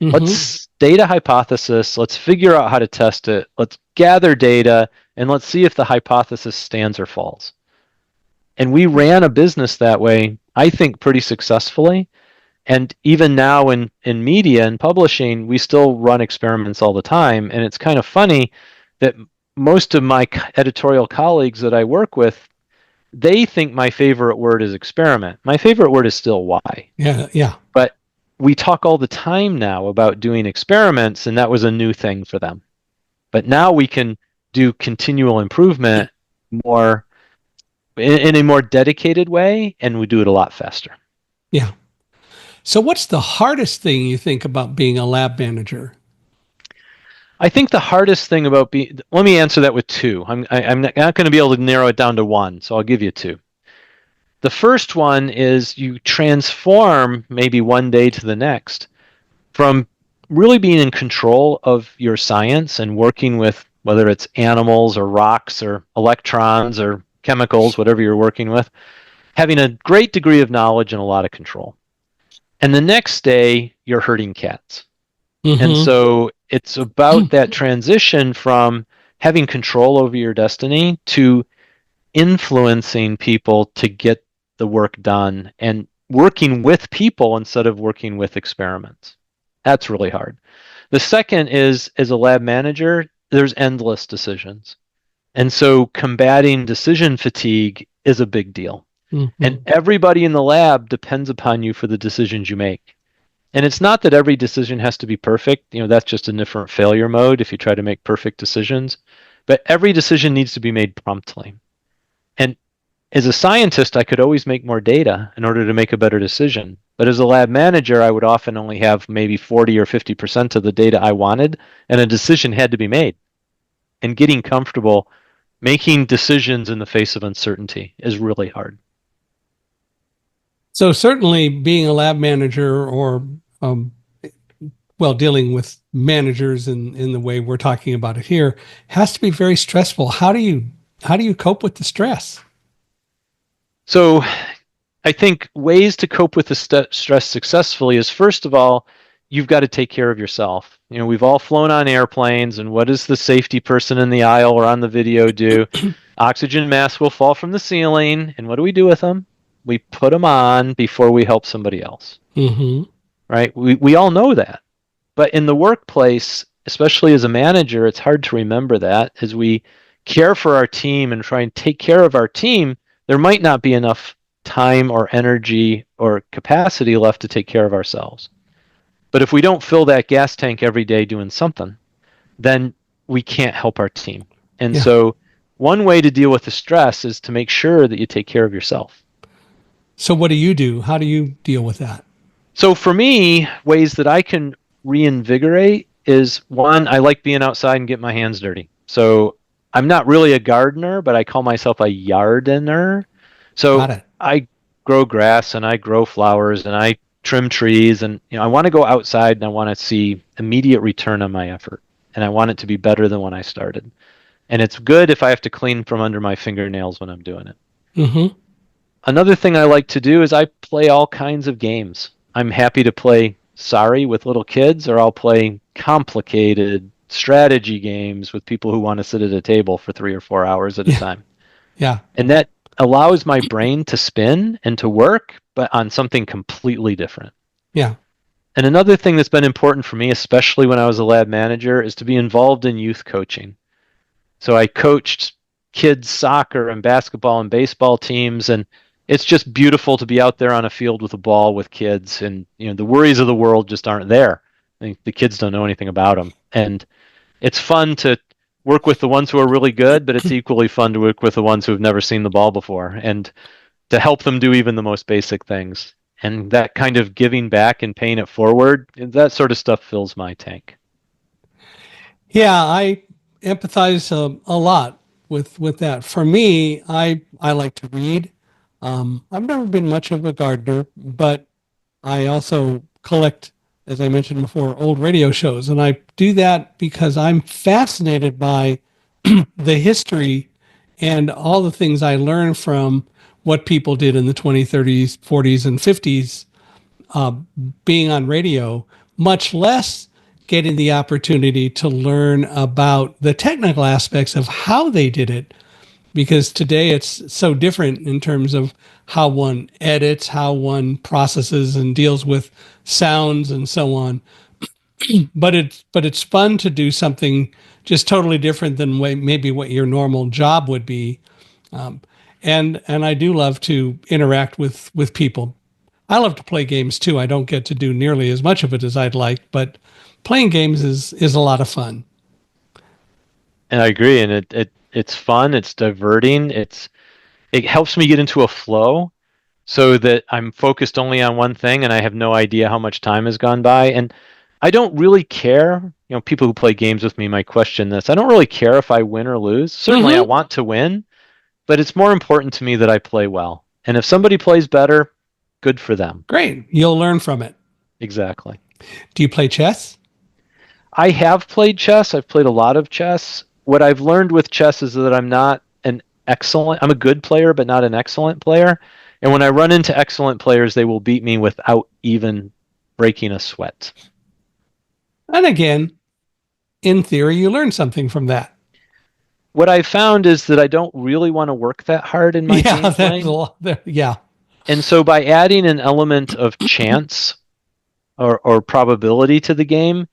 Let's Mm-hmm. state a hypothesis, let's figure out how to test it, let's gather data, and let's see if the hypothesis stands or falls. And we ran a business that way, I think, pretty successfully. And even now in media and publishing, we still run experiments all the time. And it's kind of funny that most of my editorial colleagues that I work with, they think my favorite word is experiment. My favorite word is still why. Yeah. Yeah. But we talk all the time now about doing experiments, and that was a new thing for them. But now we can do continual improvement more in a more dedicated way, and we do it a lot faster. Yeah. So what's the hardest thing you think about being a lab manager? I think the hardest thing about being, let me answer that with two. I'm not going to be able to narrow it down to one, so I'll give you two. The first one is you transform maybe one day to the next from really being in control of your science and working with whether it's animals or rocks or electrons or chemicals, whatever you're working with, having a great degree of knowledge and a lot of control. And the next day, you're herding cats. And Mm-hmm. so it's about that transition from having control over your destiny to influencing people to get the work done and working with people instead of working with experiments. That's really hard. The second is as a lab manager, there's endless decisions. And so combating decision fatigue is a big deal. And Hmm. everybody in the lab depends upon you for the decisions you make. And it's not that every decision has to be perfect. That's just a different failure mode if you try to make perfect decisions. But every decision needs to be made promptly. And as a scientist, I could always make more data in order to make a better decision. But as a lab manager, I would often only have maybe 40 or 50% of the data I wanted, and a decision had to be made. And getting comfortable making decisions in the face of uncertainty is really hard. So certainly being a lab manager or um, well, dealing with managers in the way we're talking about it here has to be very stressful. How do you cope with the stress? So I think ways to cope with the stress successfully is, first of all, you've got to take care of yourself. We've all flown on airplanes, and what does the safety person in the aisle or on the video do? Oxygen masks will fall from the ceiling, and what do we do with them? We put them on before we help somebody else, Hmm. right? We all know that. But in the workplace, especially as a manager, it's hard to remember that. As we care for our team and try and take care of our team, there might not be enough time or energy or capacity left to take care of ourselves. But if we don't fill that gas tank every day doing something, then we can't help our team. And Yeah. so one way to deal with the stress is to make sure that you take care of yourself. So what do you do? How do you deal with that? So for me, ways that I can reinvigorate is, one, I like being outside and get my hands dirty. So I'm not really a gardener, but I call myself a yardener. Got So it. I grow grass and I grow flowers and I trim trees, and I want to go outside and I want to see immediate return on my effort, and I want it to be better than when I started. And it's good if I have to clean from under my fingernails when I'm doing it. Hmm. Another thing I like to do is I play all kinds of games. I'm happy to play Sorry with little kids, or I'll play complicated strategy games with people who want to sit at a table for 3 or 4 hours at a Yeah. time. Yeah. And that allows my brain to spin and to work, but on something completely different. Yeah. And another thing that's been important for me, especially when I was a lab manager, is to be involved in youth coaching. So I coached kids soccer and basketball and baseball teams, and it's just beautiful to be out there on a field with a ball with kids, and the worries of the world just aren't there. The kids don't know anything about them, and it's fun to work with the ones who are really good, but it's equally fun to work with the ones who have never seen the ball before, and to help them do even the most basic things. And that kind of giving back and paying it forward, that sort of stuff fills my tank. Yeah. I empathize a lot with that. For me, I like to read. I've never been much of a gardener, but I also collect, as I mentioned before, old radio shows. And I do that because I'm fascinated by the history and all the things I learned from what people did in the 20s, 30s, 40s, and 50s being on radio, much less getting the opportunity to learn about the technical aspects of how they did it, because today it's so different in terms of how one edits, how one processes and deals with sounds and so on. But it's fun to do something just totally different than maybe what your normal job would be. And I do love to interact with people. I love to play games too. I don't get to do nearly as much of it as I'd like, but playing games is a lot of fun. And I agree, and it's fun, it's diverting, it helps me get into a flow so that I'm focused only on one thing and I have no idea how much time has gone by. And I don't really care. People who play games with me might question this. I don't really care if I win or lose. Certainly, I Hmm. want to win, but it's more important to me that I play well. And if somebody plays better, good for them. Great. You'll learn from it. Exactly. Do you play chess? I have played chess. I've played a lot of chess. What I've learned with chess is that I'm a good player, but not an excellent player. And when I run into excellent players, they will beat me without even breaking a sweat. And again, in theory, you learn something from that. What I've found is that I don't really want to work that hard in my Yeah, game that's a playing. lot there. Yeah. And so by adding an element of chance or probability to the game,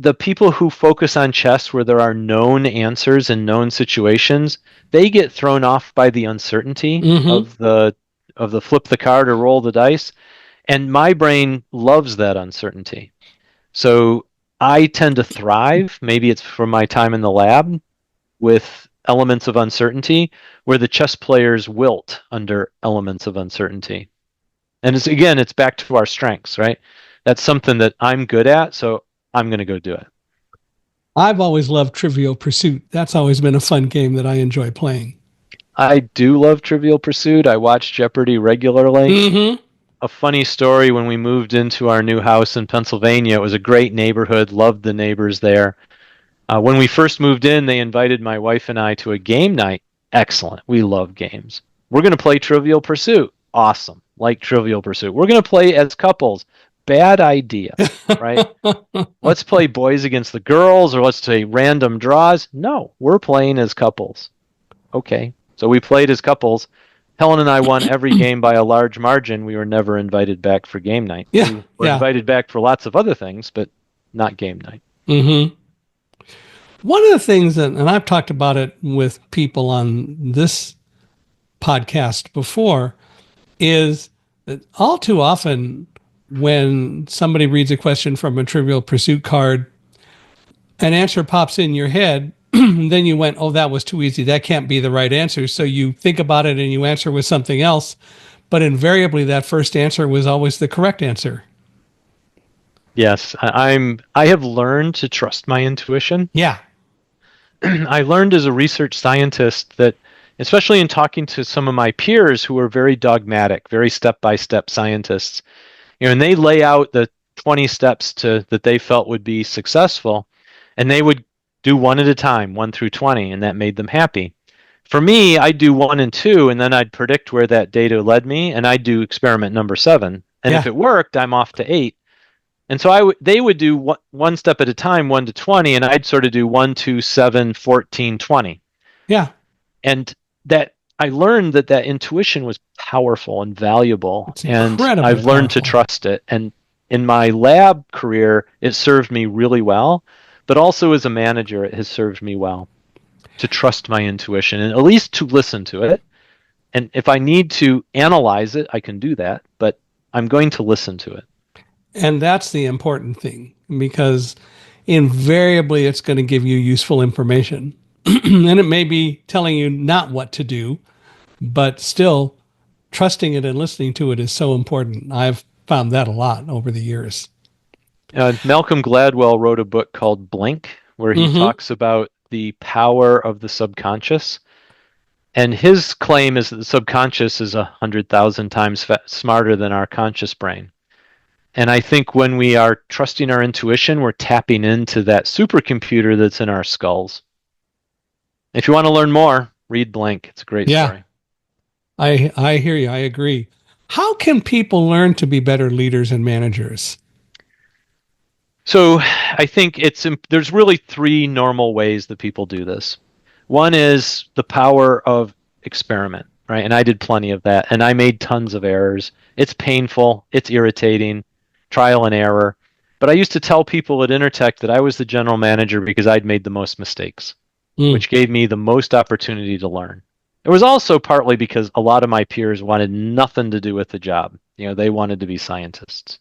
the people who focus on chess where there are known answers and known situations, they get thrown off by the uncertainty Mm-hmm. of the flip the card or roll the dice. And my brain loves that uncertainty. So I tend to thrive, maybe it's from my time in the lab, with elements of uncertainty where the chess players wilt under elements of uncertainty. And it's back to our strengths, right? That's something that I'm good at, so I'm going to go do it. I've always loved Trivial Pursuit. That's always been a fun game that I enjoy playing. I do love Trivial Pursuit. I watch Jeopardy regularly. Mm-hmm. A funny story, when we moved into our new house in Pennsylvania, it was a great neighborhood, loved the neighbors there. When we first moved in, they invited my wife and I to a game night. Excellent. We love games. We're going to play Trivial Pursuit. Awesome. Like Trivial Pursuit. We're going to play as couples. Bad idea, right? Let's play boys against the girls, or let's say random draws. No, we're playing as couples. Okay. So we played as couples. Helen and I won every game by a large margin. We were never invited back for game night. Yeah. We were Yeah. invited back for lots of other things, but not game night. Mm-hmm. One of the things that, and I've talked about it with people on this podcast before, is that all too often when somebody reads a question from a Trivial Pursuit card, an answer pops in your head, then you went, oh, that was too easy. That can't be the right answer. So you think about it and you answer with something else. But invariably, that first answer was always the correct answer. Yes, I have learned to trust my intuition. Yeah. I learned as a research scientist that, especially in talking to some of my peers who are very dogmatic, very step-by-step scientists, and they lay out the 20 steps that they felt would be successful, and they would do one at a time, 1 through 20, and that made them happy. For me, I'd do 1 and 2, and then I'd predict where that data led me, and I'd do experiment number 7. And if it worked, I'm off to 8. And so they would do one step at a time, 1 to 20, and I'd sort of do 1, 2, 7, 14, 20. Yeah. And that I learned that intuition was powerful and valuable, and I've learned to trust it. And in my lab career, it served me really well, but also as a manager, it has served me well to trust my intuition and at least to listen to it. And if I need to analyze it, I can do that, but I'm going to listen to it. And that's the important thing, because invariably it's going to give you useful information. And it may be telling you not what to do, but still trusting it and listening to it is so important. I've found that a lot over the years. Malcolm Gladwell wrote a book called Blink, where he talks about the power of the subconscious. And his claim is that the subconscious is 100,000 times smarter than our conscious brain. And I think when we are trusting our intuition, we're tapping into that supercomputer that's in our skulls. If you want to learn more, read Blink. It's a great story. I hear you. I agree. How can people learn to be better leaders and managers? So I think there's really 3 normal ways that people do this. One is the power of experiment, right? And I did plenty of that, and I made tons of errors. It's painful. It's irritating. Trial and error. But I used to tell people at Intertech that I was the general manager because I'd made the most mistakes, which gave me the most opportunity to learn. It was also partly because a lot of my peers wanted nothing to do with the job. They wanted to be scientists.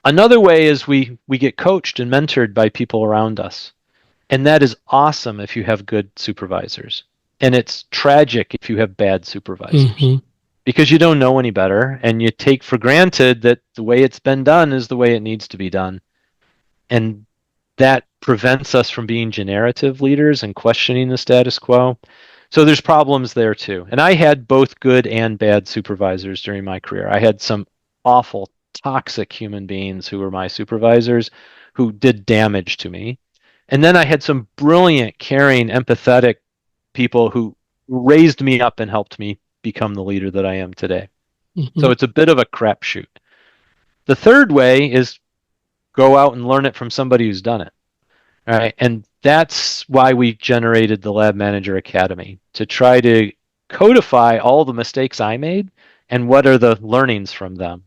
Another way is we get coached and mentored by people around us. And that is awesome if you have good supervisors. And it's tragic if you have bad supervisors. Because you don't know any better, and you take for granted that the way it's been done is the way it needs to be done. And that prevents us from being generative leaders and questioning the status quo. So there's problems there too. And I had both good and bad supervisors during my career. I had some awful, toxic human beings who were my supervisors who did damage to me. And then I had some brilliant, caring, empathetic people who raised me up and helped me become the leader that I am today. So it's a bit of a crapshoot. The third way is go out and learn it from somebody who's done it. All right. And that's why we generated the Lab Manager Academy, to try to codify all the mistakes I made and what are the learnings from them.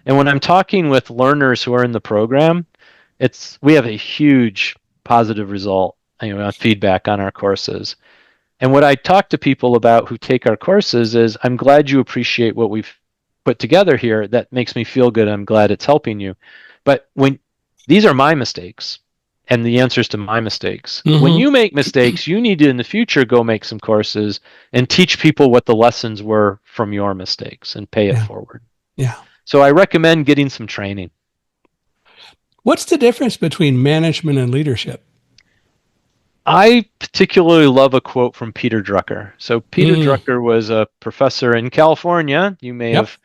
And when I'm talking with learners who are in the program, We have a huge positive result, feedback on our courses. And what I talk to people about who take our courses is, I'm glad you appreciate what we've put together here. That makes me feel good. I'm glad it's helping you. But when these are my mistakes and the answers to my mistakes, when Mm-hmm. you make mistakes, you need to in the future go make some courses and teach people what the lessons were from your mistakes and pay it Yeah. forward. Yeah. So I recommend getting some training. What's the difference between management and leadership? I particularly love a quote from Peter Drucker. So Peter Mm. Drucker was a professor in California. You may Yep. have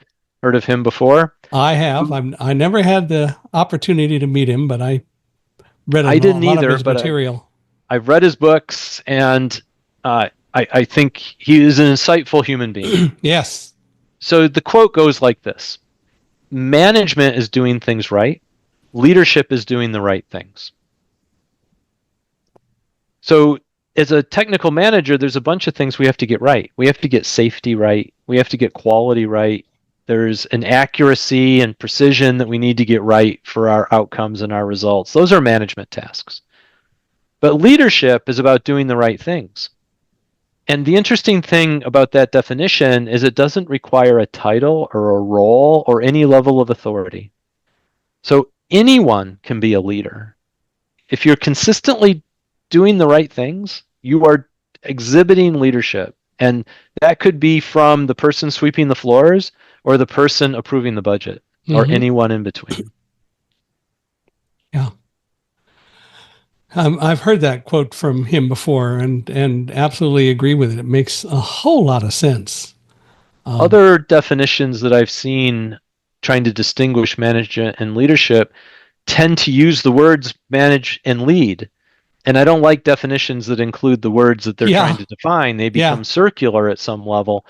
heard of him before. I have. I never had the opportunity to meet him, but I read a I didn't lot of either, his but material. I've read his books, and I think he is an insightful human being. Yes. So the quote goes like this: management is doing things right, leadership is doing the right things. So as a technical manager, there's a bunch of things we have to get right. We have to get safety right. We have to get quality right. There's an accuracy and precision that we need to get right for our outcomes and our results. Those are management tasks. But leadership is about doing the right things. And the interesting thing about that definition is it doesn't require a title or a role or any level of authority. So anyone can be a leader. If you're consistently doing the right things, you are exhibiting leadership. And that could be from the person sweeping the floors or the person approving the budget or Mm-hmm. anyone in between. Yeah. I've heard that quote from him before and absolutely agree with it. It makes a whole lot of sense. Um, Other definitions that I've seen trying to distinguish management and leadership tend to use the words manage and lead. And I don't like definitions that include the words that they're trying yeah. to define. They Yeah. become circular at some level.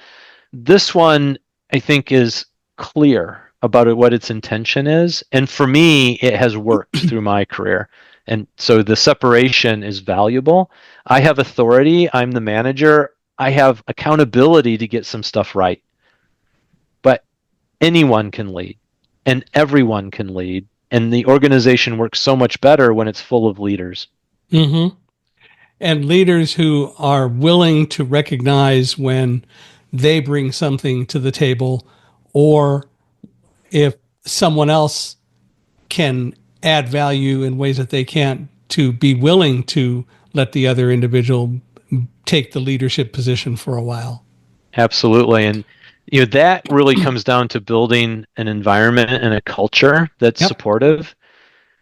This one, I think, is clear about what its intention is. And for me, it has worked through my career. And so the separation is valuable. I have authority. I'm the manager. I have accountability to get some stuff right. But anyone can lead and everyone can lead. And the organization works so much better when it's full of leaders. Mm-hmm. And leaders who are willing to recognize when they bring something to the table, or if someone else can add value in ways that they can't, to be willing to let the other individual take the leadership position for a while. Absolutely. And that really comes down to building an environment and a culture that's Yep. supportive.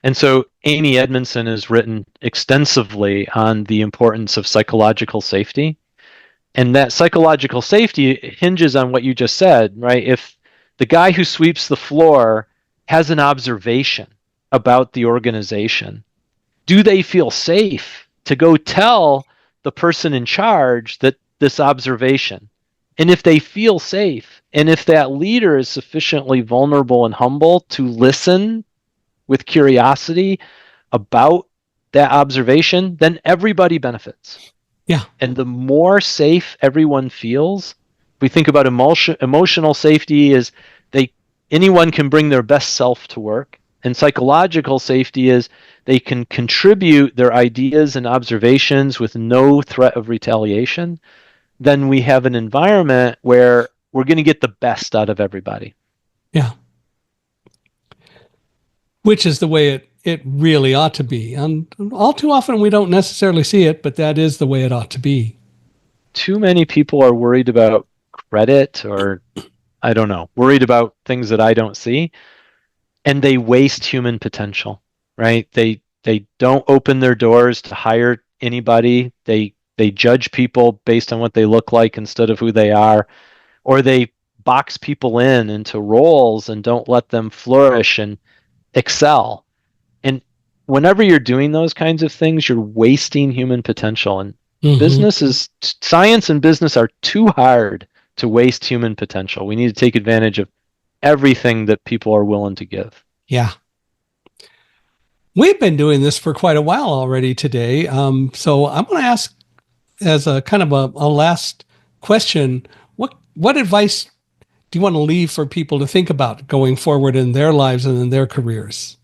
And so Amy Edmondson has written extensively on the importance of psychological safety. And that psychological safety hinges on what you just said, right? If the guy who sweeps the floor has an observation about the organization, do they feel safe to go tell the person in charge that this observation? And if they feel safe, and if that leader is sufficiently vulnerable and humble to listen with curiosity about that observation, then everybody benefits. Yeah. And the more safe everyone feels, we think about emotional safety is they anyone can bring their best self to work. And psychological safety is they can contribute their ideas and observations with no threat of retaliation. Then we have an environment where we're going to get the best out of everybody. Yeah. Which is the way it really ought to be. And all too often we don't necessarily see it, but that is the way it ought to be. Too many people are worried about credit or, I don't know, worried about things that I don't see, and they waste human potential, right? They don't open their doors to hire anybody. They judge people based on what they look like instead of who they are, or they box people into roles and don't let them flourish and excel. And whenever you're doing those kinds of things, you're wasting human potential. And Mm-hmm. science and business are too hard to waste human potential. We need to take advantage of everything that people are willing to give. Yeah. We've been doing this for quite a while already today. So I'm going to ask, as a kind of a last question, what advice do you want to leave for people to think about going forward in their lives and in their careers?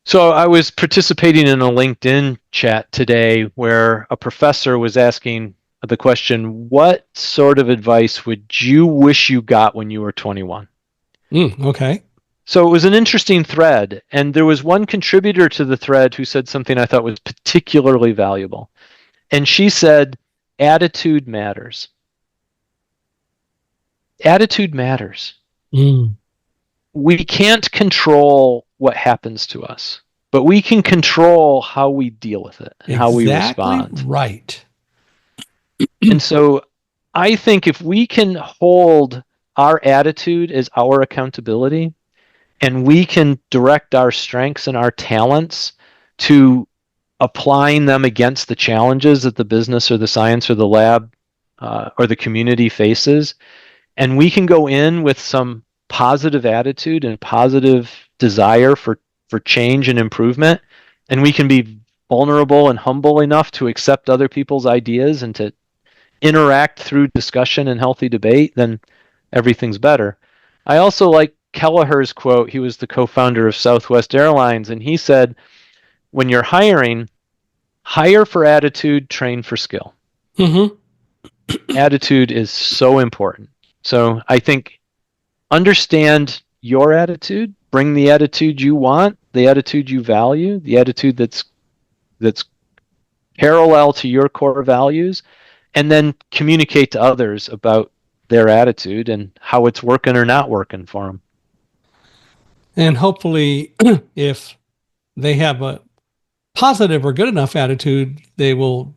So I was participating in a LinkedIn chat today where a professor was asking the question, what sort of advice would you wish you got when you were 21? Okay. So it was an interesting thread, and there was one contributor to the thread who said something I thought was particularly valuable. And she said, attitude matters. Attitude matters. Mm. We can't control what happens to us, but we can control how we deal with it and how we Exactly respond. right. And so I think if we can hold our attitude as our accountability, and we can direct our strengths and our talents to applying them against the challenges that the business or the science or the lab or the community faces, and we can go in with some positive attitude and positive desire for change and improvement, and we can be vulnerable and humble enough to accept other people's ideas and to interact through discussion and healthy debate, then everything's better. I also like Kelleher's quote. He was the co-founder of Southwest Airlines, and he said, when you're hiring, hire for attitude, train for skill. Mm-hmm. Attitude is so important. So I think understand your attitude, bring the attitude you want, the attitude you value, the attitude that's parallel to your core values, and then communicate to others about their attitude and how it's working or not working for them. And hopefully, if they have a positive or good enough attitude, they will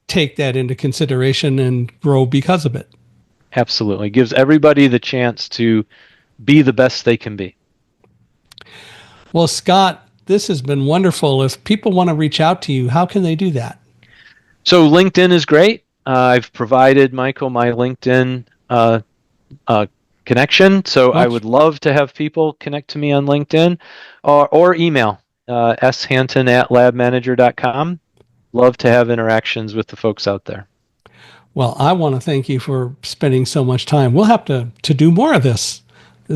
take that into consideration and grow because of it. Absolutely. Gives everybody the chance to be the best they can be. Well, Scott, this has been wonderful. If people want to reach out to you, how can they do that? So LinkedIn is great. I've provided Michael my LinkedIn connection. So I would love to have people connect to me on LinkedIn or email shanton@labmanager.com. Love to have interactions with the folks out there. Well, I want to thank you for spending so much time. We'll have to do more of this.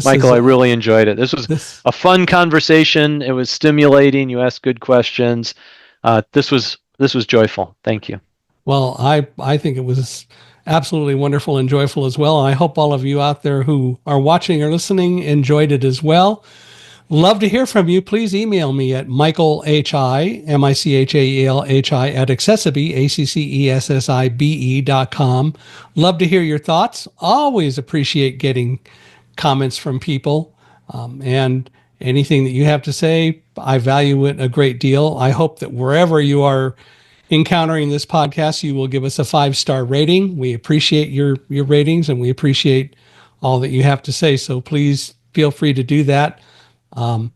Michael, I really enjoyed it. This was a fun conversation. It was stimulating. You asked good questions. This was joyful. Thank you. Well, I think it was absolutely wonderful and joyful as well. I hope all of you out there who are watching or listening enjoyed it as well. Love to hear from you. Please email me at michaelhi, M-I-C-H-A-E-L-H-I at accessibe, accessibe.com. Love to hear your thoughts. Always appreciate getting comments from people. And anything that you have to say, I value it a great deal. I hope that wherever you are encountering this podcast, you will give us a 5-star rating. We appreciate your ratings and we appreciate all that you have to say. So please feel free to do that. And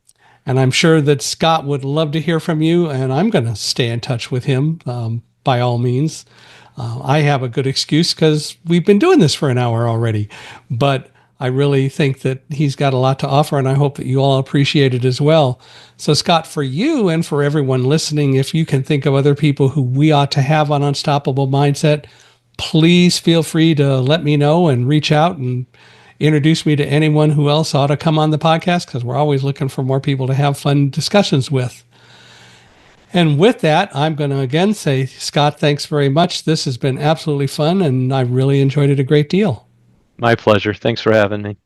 I'm sure that Scott would love to hear from you, and I'm going to stay in touch with him by all means. I have a good excuse because we've been doing this for an hour already, but I really think that he's got a lot to offer, and I hope that you all appreciate it as well. So, Scott, for you and for everyone listening, if you can think of other people who we ought to have on Unstoppable Mindset, please feel free to let me know and reach out and introduce me to anyone who else ought to come on the podcast, because we're always looking for more people to have fun discussions with. And with that, I'm going to again say, Scott, thanks very much. This has been absolutely fun, and I really enjoyed it a great deal. My pleasure. Thanks for having me.